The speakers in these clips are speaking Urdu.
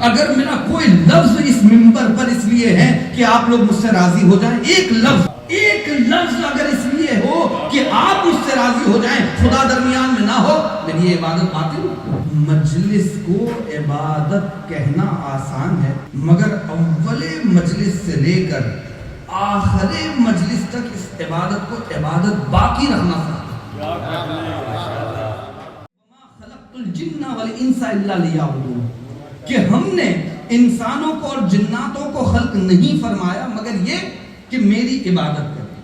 اگر میرا کوئی لفظ اس منبر پر اس لیے ہے کہ آپ لوگ مجھ سے راضی ہو جائیں، ایک لفظ اگر اس لیے ہو کہ آپ مجھ سے راضی ہو جائیں، خدا درمیان میں نہ ہو، میری یہ عبادت باطل ہو۔ مجلس کو عبادت کہنا آسان ہے، مگر اول مجلس سے لے کر آخر مجلس تک اس عبادت کو عبادت باقی رکھنا الجن والانس الا لیعبدون، کہ ہم نے انسانوں کو اور جناتوں کو خلق نہیں فرمایا مگر یہ کہ میری عبادت کریں۔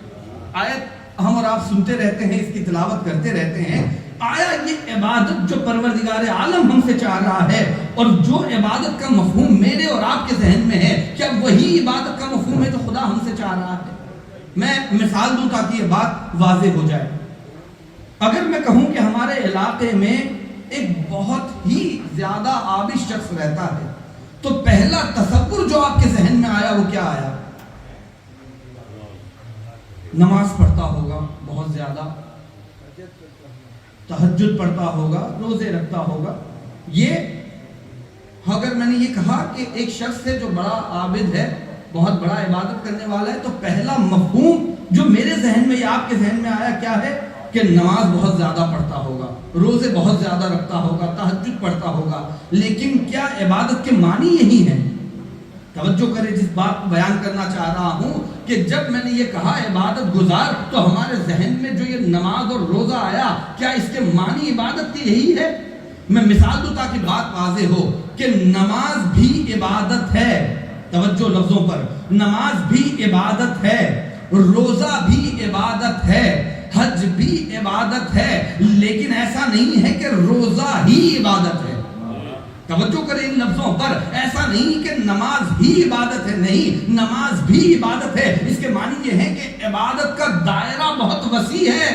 آیت ہم اور آپ سنتے رہتے ہیں، اس کی تلاوت کرتے رہتے ہیں، آیا یہ عبادت جو پروردگار عالم ہم سے چاہ رہا ہے اور جو عبادت کا مفہوم میرے اور آپ کے ذہن میں ہے، کیا وہی عبادت کا مفہوم ہے جو خدا ہم سے چاہ رہا ہے؟ میں مثال دوں تاکہ یہ بات واضح ہو جائے۔ اگر میں کہوں کہ ہمارے علاقے میں ایک بہت ہی زیادہ عابد شخص رہتا ہے، تو پہلا تصور جو آپ کے ذہن میں آیا وہ کیا آیا؟ نماز پڑھتا ہوگا بہت زیادہ، تہجد پڑھتا ہوگا، روزے رکھتا ہوگا۔ یہ اگر میں نے یہ کہا کہ ایک شخص ہے جو بڑا عابد ہے، بہت بڑا عبادت کرنے والا ہے، تو پہلا مفہوم جو میرے ذہن میں یا آپ کے ذہن میں آیا کیا ہے؟ کہ نماز بہت زیادہ پڑھتا ہوگا، روزے بہت زیادہ رکھتا ہوگا، تہجد پڑھتا ہوگا۔ لیکن کیا عبادت کے معنی یہی ہیں؟ توجہ کرے جس بات کو بیان کرنا چاہ رہا ہوں کہ جب میں نے یہ کہا عبادت گزار، تو ہمارے ذہن میں جو یہ نماز اور روزہ آیا، کیا اس کے معنی عبادت کی یہی ہے؟ میں مثال دوں تاکہ بات واضح ہو کہ نماز بھی عبادت ہے، توجہ لفظوں پر، نماز بھی عبادت ہے، روزہ بھی عبادت ہے، حج بھی عبادت ہے، لیکن ایسا نہیں ہے کہ روزہ ہی عبادت ہے۔ توجہ کریں ان لفظوں پر، ایسا نہیں کہ نماز ہی عبادت ہے، نہیں، نماز بھی عبادت ہے۔ اس کے معنی یہ ہے کہ عبادت کا دائرہ بہت وسیع ہے،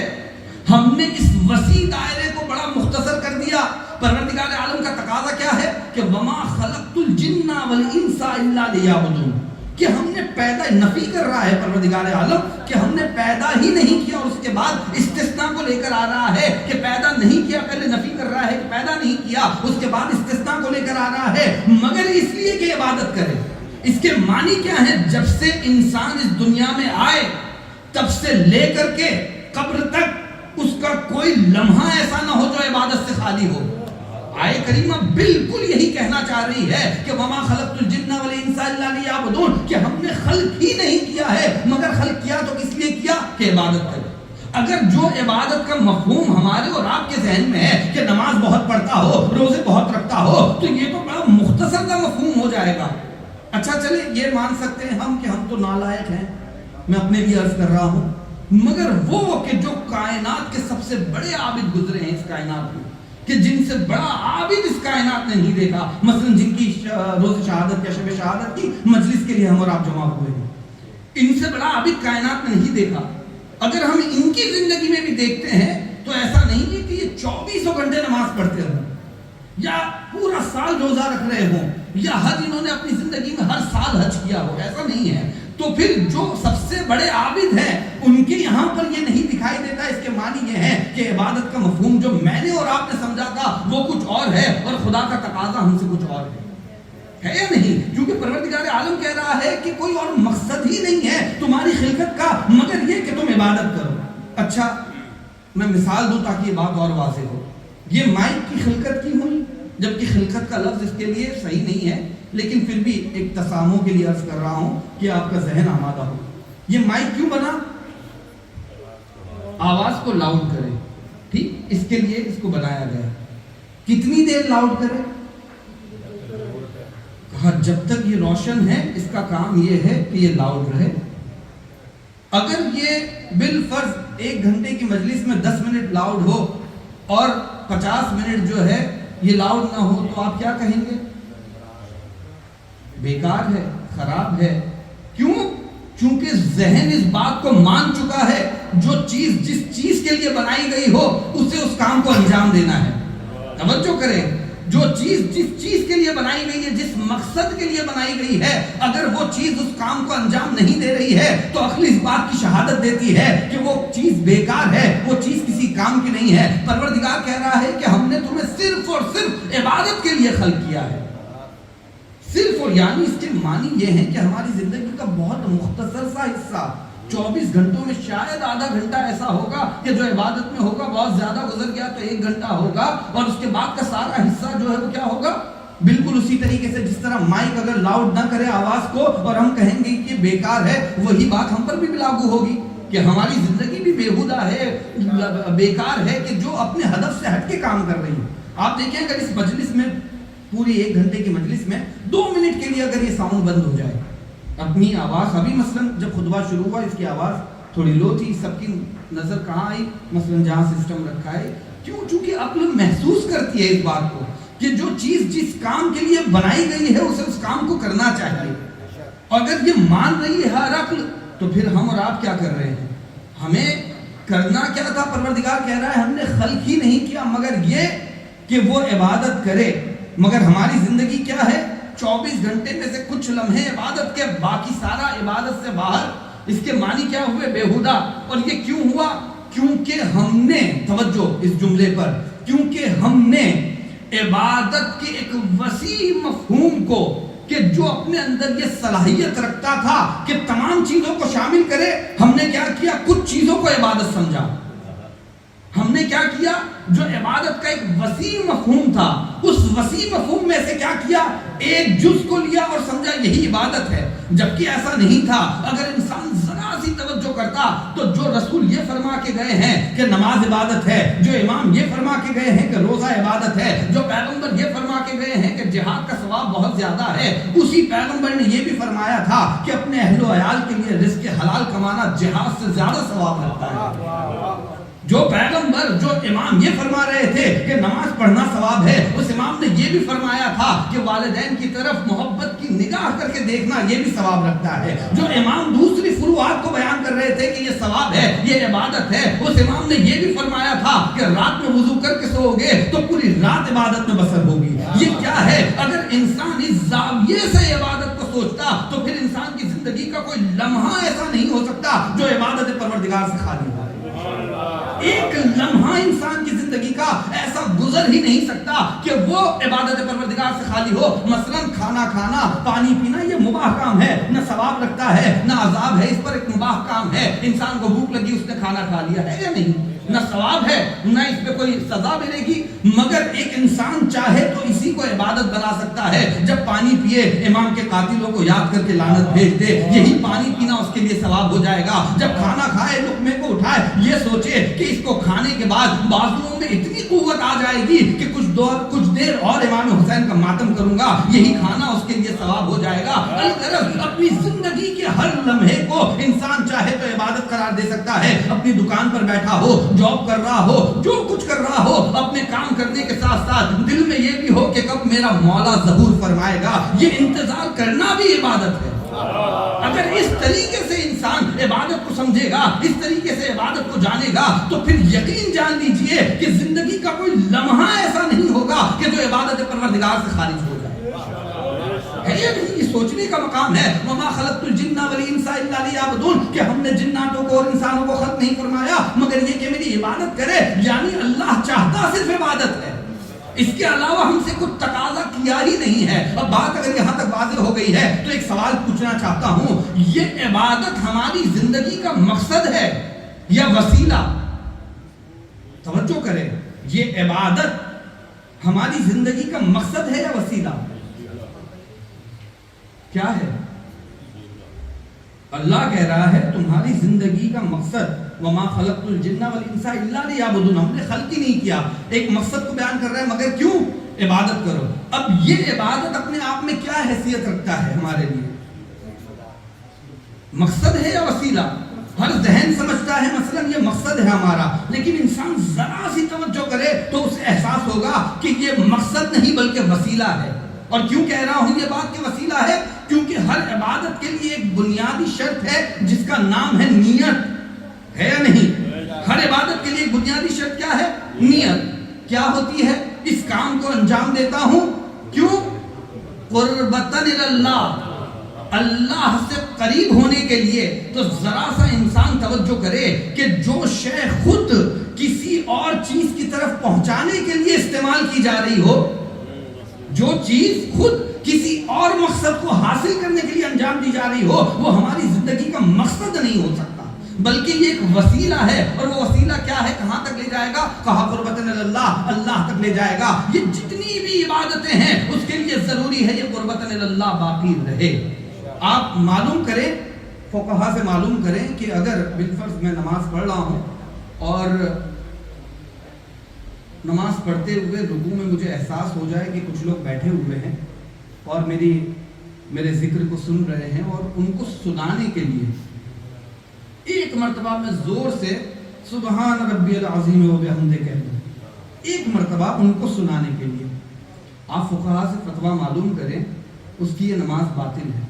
ہم نے اس وسیع دائرے کو بڑا مختصر کر دیا۔ پروردگار عالم کا تقاضا کیا ہے کہ وما خلقت الجن والانس الا لیعبدون، کہ ہم نے پیدا، نفی کر رہا ہے پروردگار عالم کہ ہم نے پیدا ہی نہیں کیا، اور اس کے بعد استثناء کو لے کر آ رہا ہے کہ پیدا نہیں کیا، پہلے نفی کر رہا ہے کہ پیدا نہیں کیا، اس کے بعد استثناء کو لے کر آ رہا ہے مگر اس لیے کہ عبادت کرے۔ اس کے معنی کیا ہے؟ جب سے انسان اس دنیا میں آئے تب سے لے کر کے قبر تک اس کا کوئی لمحہ ایسا نہ ہو جو عبادت سے خالی ہو۔ آیت کریمہ بالکل یہی کہنا چاہ رہی ہے کہ وما خلقت الجن والانس الا لیعبدون، کہ ہم نے خلق ہی نہیں کیا ہے مگر خلق کیا تو کس لیے کیا؟ کہ عبادت کرے۔ اگر جو عبادت کا مفہوم ہمارے اور آپ کے ذہن میں ہے کہ نماز بہت پڑھتا ہو، روزے بہت رکھتا ہو، تو یہ تو بڑا مختصر کا مفہوم ہو جائے گا۔ اچھا چلے یہ مان سکتے ہیں ہم کہ ہم تو نالائق ہیں، میں اپنے بھی عرض کر رہا ہوں، مگر وہ کہ جو کائنات کے سب سے بڑے عابد گزرے ہیں اس کائنات میں، کہ جن سے بڑا عابد اس کائنات نے نہیں دیکھا، مثلا جن کی روز شہادت یا شب شہادت کی مجلس کے لیے ہم اور آپ جمع ہوئے ہیں، ان سے بڑا عابد کائنات نے نہیں دیکھا۔ اگر ہم ان کی زندگی میں بھی دیکھتے ہیں تو ایسا نہیں ہے کہ یہ 24 گھنٹے نماز پڑھتے ہوں یا پورا سال روزہ رکھ رہے ہوں یا حج انہوں نے اپنی زندگی میں ہر سال حج کیا ہو، ایسا نہیں ہے۔ تو پھر جو سب سے بڑے عابد ہیں ان کے یہاں پر یہ نہیں دکھائی دیتا۔ اس کے معنی یہ ہے کہ عبادت کا مفہوم جو میں نے اور آپ نے سمجھا تھا وہ کچھ اور ہے اور خدا کا تقاضا ہم سے کچھ اور ہے یا نہیں؟ کیونکہ پروردگار عالم کہہ رہا ہے کہ کوئی اور مقصد ہی نہیں ہے تمہاری خلقت کا مگر یہ کہ تم عبادت کرو۔ اچھا میں مثال دوں تاکہ یہ بات اور واضح ہو۔ یہ مائک کی خلقت کی ہوئی، جبکہ خلقت کا لفظ اس کے لیے صحیح نہیں ہے، لیکن پھر بھی ایک تسامح کے لیے عرض کر رہا ہوں کہ آپ کا ذہن آمادہ ہو۔ یہ مائک کیوں بنا؟ آواز کو لاؤڈ کرے، ٹھیک، اس کے لیے اس کو بنایا گیا۔ کتنی دیر لاؤڈ کرے؟ کہا جب تک یہ روشن ہے اس کا کام یہ ہے کہ یہ لاؤڈ رہے۔ اگر یہ بالفرض 1 گھنٹے کی مجلس میں 10 منٹ لاؤڈ ہو اور 50 منٹ جو ہے یہ لاؤڈ نہ ہو تو آپ کیا کہیں گے؟ بیکار ہے، خراب ہے۔ کیوں؟ چونکہ ذہن اس بات کو مان چکا ہے جو چیز جس چیز کے لیے بنائی گئی ہو اسے اس کام کو انجام دینا ہے۔ توجہ کریں، جو چیز جس چیز کے لیے بنائی گئی ہے، جس مقصد کے لیے بنائی گئی ہے، اگر وہ چیز اس کام کو انجام نہیں دے رہی ہے تو عقل اس بات کی شہادت دیتی ہے کہ وہ چیز بیکار ہے، وہ چیز کسی کام کی نہیں ہے۔ پروردگار کہہ رہا ہے کہ ہم نے تمہیں صرف اور صرف عبادت کے لیے خلق کیا ہے۔ تو یعنی اس کے معنی یہ ہیں کہ ہماری زندگی کا بہت مختصر سا حصہ 24 گھنٹوں میں شاید آدھا گھنٹہ ایسا ہوگا کہ جو عبادت میں ہوگا، بہت زیادہ گزر گیا تو 1 گھنٹہ ہوگا، اور اس کے بعد کا سارا حصہ جو ہے وہ کیا ہوگا؟ بالکل اسی طریقے سے جس طرح مائک اگر لاؤڈ نہ کرے آواز کو اور ہم کہیں گے کہ بیکار ہے، وہی بات ہم پر بھی لاگو ہوگی کہ ہماری زندگی بھی بیہودہ ہے، بیکار ہے، کہ جو اپنے ہدف سے ہٹ کے کام کر رہی ہے۔ آپ دیکھیں اگر اس مجلس میں پوری 1 گھنٹے کی مجلس میں 2 منٹ کے لیے اگر یہ ساؤنڈ بند ہو جائے، اپنی آواز، ابھی مثلا جب خطبہ شروع ہوا اس کی آواز تھوڑی لو تھی، سب کی نظر کہاں آئی؟ مثلا جہاں سسٹم رکھا ہے، کیوں؟ چونکہ عقل محسوس کرتی ہے اس بات کو کہ جو چیز جس کام کے لیے بنائی گئی ہے اسے اس کام کو کرنا چاہیے۔ اگر یہ مان رہی ہے ہر عقل، تو پھر ہم اور آپ کیا کر رہے ہیں؟ ہمیں کرنا کیا تھا؟ پروردگار کہہ رہا ہے ہم نے خلق ہی نہیں کیا مگر یہ کہ وہ عبادت کرے، مگر ہماری زندگی کیا ہے؟ 24 گھنٹے میں سے کچھ لمحے عبادت کے، باقی سارا عبادت سے باہر۔ اس کے معنی کیا ہوئے؟ بیہودہ۔ اور یہ کیوں ہوا؟ کیونکہ ہم نے، توجہ اس جملے پر، کیونکہ ہم نے عبادت کے ایک وسیع مفہوم کو، کہ جو اپنے اندر یہ صلاحیت رکھتا تھا کہ تمام چیزوں کو شامل کرے، ہم نے کیا کیا؟ کچھ چیزوں کو عبادت سمجھا۔ ہم نے کیا کیا؟ جو عبادت کا ایک وسیع مفہوم تھا، اس وسیع مفہوم میں سے کیا کیا؟ ایک جز کو لیا اور سمجھا یہی عبادت ہے، جبکہ ایسا نہیں تھا۔ اگر انسان ذرا سی توجہ کرتا تو جو رسول یہ فرما کے گئے ہیں کہ نماز عبادت ہے، جو امام یہ فرما کے گئے ہیں کہ روزہ عبادت ہے، جو پیغمبر یہ فرما کے گئے ہیں کہ جہاد کا ثواب بہت زیادہ ہے، اسی پیغمبر نے یہ بھی فرمایا تھا کہ اپنے اہل و عیال کے لیے رزق حلال کمانا جہاد سے زیادہ ثواب رکھتا ہے۔ جو پیغمبر، جو امام یہ فرما رہے تھے کہ نماز پڑھنا ثواب ہے، اس امام نے یہ بھی فرمایا تھا کہ والدین کی طرف محبت کی نگاہ کر کے دیکھنا یہ بھی ثواب رکھتا ہے۔ جو امام دوسری فروعات کو بیان کر رہے تھے کہ یہ ثواب ہے، یہ عبادت ہے، اس امام نے یہ بھی فرمایا تھا کہ رات میں وضو کر کے سو گے تو پوری رات عبادت میں بسر ہوگی۔ یہ کیا ہے؟ اگر انسان اس زاویے سے عبادت کو سوچتا تو پھر انسان کی زندگی کا کوئی لمحہ ایسا نہیں ہو سکتا جو عبادت پروردگار سے خالی ہو۔ ایک لمحہ انسان کی زندگی کا ایسا گزر ہی نہیں سکتا کہ وہ عبادت پروردگار سے خالی ہو۔ مثلا کھانا کھانا، پانی پینا، یہ مباح کام ہے، نہ ثواب رکھتا ہے نہ عذاب ہے، اس پر ایک مباح کام ہے۔ انسان کو بھوک لگی، اس نے کھانا کھا لیا، ہے یا نہیں؟ نہ ثواب ہے نہ اس پہ کوئی سزا ملے گی، مگر ایک انسان چاہے تو اسی کو عبادت بنا سکتا ہے۔ جب پانی پیے، امام کے قاتلوں کو یاد کر کے لعنت بھیج دے، یہی پانی پینا اس کے لیے ثواب ہو جائے گا۔ جب کھانا کھائے، لقمے کو اٹھائے، یہ سوچے کہ اس کو کھانے کے بعد بازوؤں میں اتنی قوت آ جائے گی کہ کچھ دیر اور امام حسین کا ماتم کروں گا، یہی کھانا اس کے لیے ثواب ہو جائے گا۔ الغرض اپنی زندگی کے ہر لمحے کو انسان چاہے تو عبادت قرار دے سکتا ہے۔ اپنی دکان پر بیٹھا ہو، جاب کر رہا ہو، جو کچھ کر رہا ہو، اپنے کام کرنے کے ساتھ ساتھ دل میں یہ بھی ہو کہ کب میرا مولا ظہور فرمائے گا، یہ انتظار کرنا بھی عبادت ہے۔ اگر اس طریقے سے انسان عبادت کو سمجھے گا، اس طریقے سے عبادت کو جانے گا، تو پھر یقین جان لیجئے کہ زندگی کا کوئی لمحہ ایسا نہیں ہوگا کہ جو عبادت پروردگار سے خارج ہو جائے۔ ہے یا نہیں؟ یہ سوچنے کا مقام ہے۔ وَمَا خَلَقْتُ الْجِنَّ وَالْإِنسَ إِلَّا لِيَعْبُدُونَ، کہ ہم نے جناتوں کو اور انسانوں کو خلق نہیں فرمایا مگر یہ کہ میری عبادت کرے، یعنی اللہ چاہتا صرف عبادت ہے، اس کے علاوہ ہم سے کچھ تقاضا کیا ہی نہیں ہے۔ اب بات اگر یہاں تک واضح ہو گئی ہے تو ایک سوال پوچھنا چاہتا ہوں، یہ عبادت ہماری زندگی کا مقصد ہے یا وسیلہ؟ توجہ کریں، یہ عبادت ہماری زندگی کا مقصد ہے یا وسیلہ؟ کیا ہے؟ اللہ کہہ رہا ہے تمہاری زندگی کا مقصد، وَمَا خَلَقْتُ الْجِنَّ وَالْإِنسَ إِلَّا لِيَعْبُدُونَ، ہم نے خلق ہی نہیں کیا، ایک مقصد کو بیان کر رہا ہے، مگر کیوں؟ عبادت کرو۔ اب یہ عبادت اپنے آپ میں کیا حیثیت رکھتا ہے ہمارے لیے؟ مقصد ہے یا وسیلہ؟ ہر ذہن سمجھتا ہے مثلا یہ مقصد ہے ہمارا، لیکن انسان ذرا سی توجہ کرے تو اسے احساس ہوگا کہ یہ مقصد نہیں بلکہ وسیلہ ہے۔ اور کیوں کہہ رہا ہوں یہ بات کہ وسیلہ ہے؟ کیونکہ ہر عبادت کے لیے ایک بنیادی شرط ہے جس کا نام ہے نیت، ہے یا نہیں؟ ہر عبادت کے لیے ایک بنیادی شرط کیا ہے؟ نیت۔ کیا ہوتی ہے؟ اس کام کو انجام دیتا ہوں کیوں؟ قربتاً اللہ، اللہ سے قریب ہونے کے لیے۔ تو ذرا سا انسان توجہ کرے کہ جو شے خود کسی اور چیز کی طرف پہنچانے کے لیے استعمال کی جا رہی ہو، جو چیز خود کسی اور مقصد مقصد کو حاصل کرنے کے لیے انجام دی جا رہی ہو وہ ہماری زندگی کا مقصد نہیں ہو سکتا، بلکہ یہ ایک وسیلہ ہے، اور وہ وسیلہ کیا ہے، کہاں تک لے جائے گا؟ کہا قربتن اللہ، اللہ تک لے جائے گا۔ یہ جتنی بھی عبادتیں ہیں اس کے لیے ضروری ہے یہ قربتن اللہ باقی رہے۔ آپ معلوم کریں، فقہا سے معلوم کریں کہ اگر بالفرض میں نماز پڑھ رہا ہوں اور نماز پڑھتے ہوئے رکوع میں مجھے احساس ہو جائے کہ کچھ لوگ بیٹھے ہوئے ہیں اور میرے ذکر کو سن رہے ہیں، اور ان کو سنانے کے لیے ایک مرتبہ میں زور سے سبحان ربی العظیم و بحمدہ کہہ دوں، ایک مرتبہ ان کو سنانے کے لیے، آپ فقہا سے فتویٰ معلوم کریں، اس کی یہ نماز باطل ہے،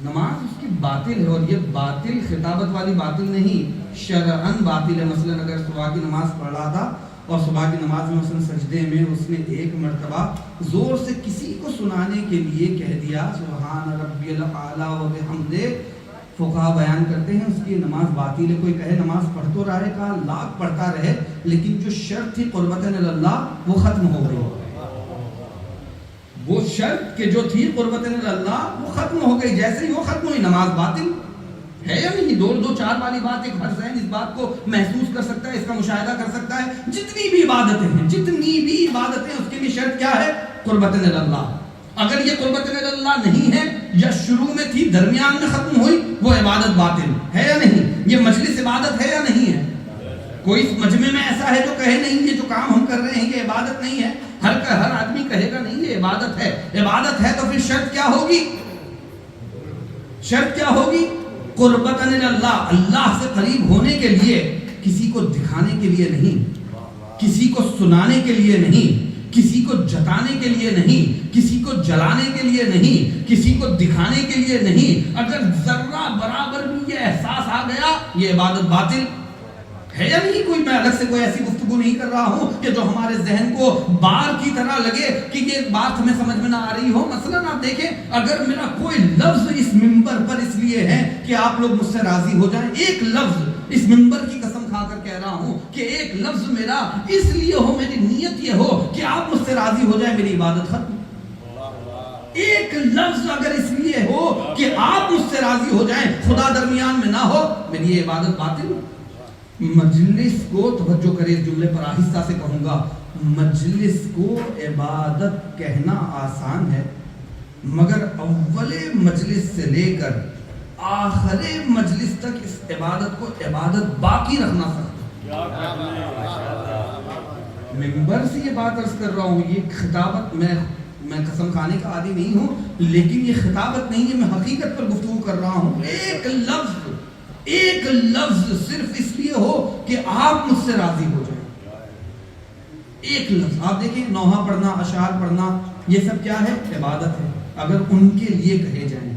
نماز اس کی باطل ہے، اور یہ باطل خطابت والی باطل نہیں، شرعاً باطل ہے۔ مثلا اگر صبح کی نماز پڑھ رہا تھا اور صبح کی نماز میں مثلا سجدے میں اس نے ایک مرتبہ زور سے کسی کو سنانے کے لیے کہہ دیا سبحان ربی الاعلیٰ و بحمدہ، فقہا بیان کرتے ہیں اس کی نماز باطل ہے۔ کوئی کہے نماز پڑھ تو رہے، کہا لاکھ پڑھتا رہے، لیکن جو شرط تھی قربتن اللہ وہ ختم ہو گئی، وہ شرط کہ جو تھی قربتن اللہ وہ ختم ہو گئی، جیسے ہی وہ ختم ہوئی نماز باطل ہے یا نہیں؟ دو چار والی بات، ایک ہر ذہن اس بات کو محسوس کر سکتا ہے، اس کا مشاہدہ کر سکتا ہے۔ جتنی بھی عبادتیں ہیں، جتنی بھی عبادتیں اس کے لیے شرط کیا ہے؟ قربتن اللہ۔ اگر یہ قربتن اللہ نہیں ہے یا شروع میں تھی درمیان میں ختم ہوئی، وہ عبادت باطل ہے یا نہیں؟ یہ مجلس عبادت ہے یا نہیں ہے؟ کوئی اس مجمع میں ایسا ہے جو کہے نہیں یہ جو کام ہم کر رہے ہیں یہ عبادت نہیں ہے؟ ہر آدمی کہے گا نہیں یہ عبادت ہے۔ عبادت ہے تو پھر شرط کیا ہوگی؟ شرط کیا ہوگی؟ قربتن اللہ، اللہ سے قریب ہونے کے لیے، کسی کو دکھانے کے لیے نہیں، کسی کو سنانے کے لیے نہیں، کسی کو جتانے کے لیے نہیں، کسی کو جلانے کے لیے نہیں، کسی کو دکھانے کے لیے نہیں۔ اگر ذرہ برابر بھی یہ احساس آ گیا یہ عبادت باطل ہے یا نہیں؟ کوئی میں الگ سے کوئی ایسی گفتگو نہیں کر رہا ہوں کہ جو ہمارے ذہن کو بار کی طرح لگے کہ یہ بات ہمیں سمجھ میں نہ آ رہی ہو۔ مثلا آپ دیکھیں، اگر میرا کوئی لفظ اس منبر پر اس لیے ہے کہ آپ لوگ مجھ سے راضی ہو جائیں، ایک لفظ اس منبر کی قسم کھا کر کہہ رہا ہوں کہ ایک لفظ میرا اس لیے ہو، میری نیت یہ ہو کہ آپ مجھ سے راضی ہو جائیں، میری عبادت ختم۔ ایک لفظ اگر اس لیے ہو کہ آپ مجھ سے راضی ہو جائیں، خدا درمیان میں نہ ہو، میری یہ عبادت باطل۔ مجلس کو توجہ کرے، اس جملے پر آہستہ سے کہوں گا، مجلس کو عبادت کہنا آسان ہے، مگر اول مجلس سے لے کر آخر مجلس تک اس عبادت کو عبادت باقی رکھنا سخت ہے۔ منبر سے یہ بات عرض کر رہا ہوں، یہ خطابت میں قسم کھانے کا عادی نہیں ہوں، لیکن یہ خطابت نہیں ہے، میں حقیقت پر گفتگو کر رہا ہوں۔ ایک لفظ صرف اس لیے ہو کہ آپ مجھ سے راضی ہو جائیں، ایک لفظ۔ آپ دیکھیں نوحہ پڑھنا، اشعار پڑھنا، یہ سب کیا ہے؟ عبادت ہے، اگر ان کے لیے کہے جائیں۔